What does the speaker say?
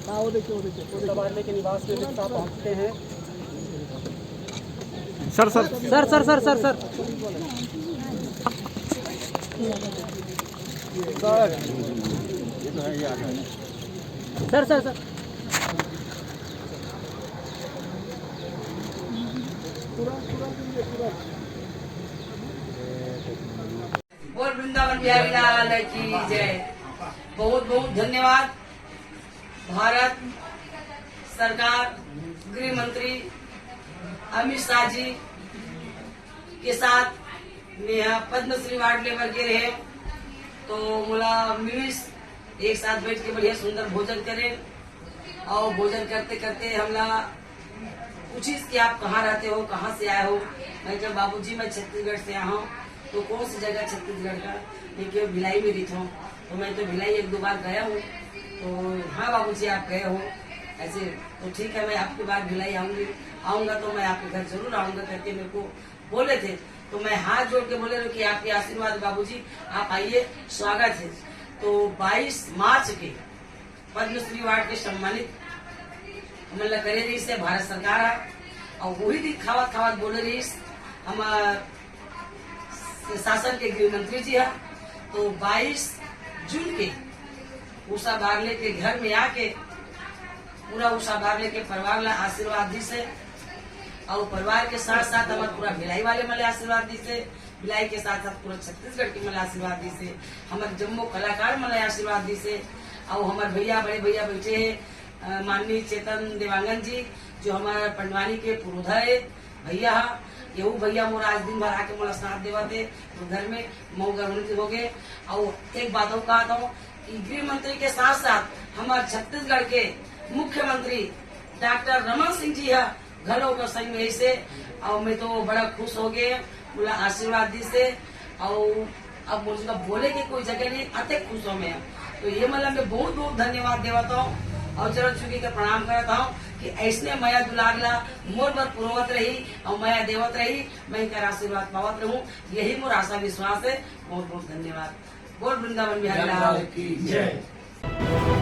तबादले के निवास में रिक्शा पहुंचते हैं। Sir sir sir sir sir sir sir sir sir sir और वृंदावन बिहारी लाल की जय। बहुत बहुत धन्यवाद। भारत सरकार गृह मंत्री अमित शाह जी के साथ मैं यहाँ पद्मश्री वार्ड लेवल के रहे तो मुला मिविस एक साथ बैठ के बढ़िया सुंदर भोजन करें और भोजन करते करते हमला पूछी कि आप कहाँ रहते हो, कहाँ से आए हो। मैं कहा बाबूजी मैं छत्तीसगढ़ से आया हूँ। तो कौन सी जगह छत्तीसगढ़ का? मैं क्यों भिलाई में रहता हूँ। तो मैं तो भिलाई एक दो बार गया हूँ। तो हाँ बाबूजी आप गए हो ऐसे, तो ठीक है मैं आपके बाद भिलाई आऊंगा तो मैं आपके घर जरूर आऊंगा करके मेरे को बोले थे। तो मैं हाथ जोड़ के बोले कि आपके आशीर्वाद बाबूजी, आप आइए, स्वागत है। तो 22 मार्च के पद्मश्री अवार्ड के सम्मानित मतलब करे रही से भारत सरकार है और वही दिन खावत खावत बोले रही हमारे शासन के गृह मंत्री जी है। तो 22 जून के उषा बागले के घर में आके पूरा उषा बागले के परिवार वाला आशीर्वाद दी से और परिवार के साथ साथ हमारे पूरा भिलाई वाले मले आशीर्वाद दी से, भिलाई के साथ साथ पूरा छत्तीसगढ़ के मले आशीर्वाद दी से, हमारे जम्मू कलाकार मले आशीर्वाद दी से और हमारे भैया बड़े भैया बैठे हैं माननीय चेतन देवांगन जी जो हमारे पंडवानी के पुरोधा भैया ये भैया मोर आज दिन भर आके मोला साथ देवा थे तो घर में मऊ गर्भवती हो गए। और एक बात और कहा हूँ कि गृह मंत्री के साथ साथ हमारे छत्तीसगढ़ के मुख्यमंत्री डॉक्टर रमन सिंह जी है घरों का संग में से और मैं तो बड़ा खुश हो गए बोला आशीर्वाद दी से और अब मुझे बोले की कोई जगह नहीं अति खुश हो मैं। तो ये मतलब मैं बहुत बहुत धन्यवाद देवता हूँ और चरण चुकी का प्रणाम करता हूँ कि ऐसने माया दुलागला मोर बर पुरोवत रही और माया देवत रही मैं इनका आशीर्वाद पावत रहूं। यही मोर आशा विश्वास है। बहुत बहुत धन्यवाद। बोल वृंदावन बिहारी लाल की जय।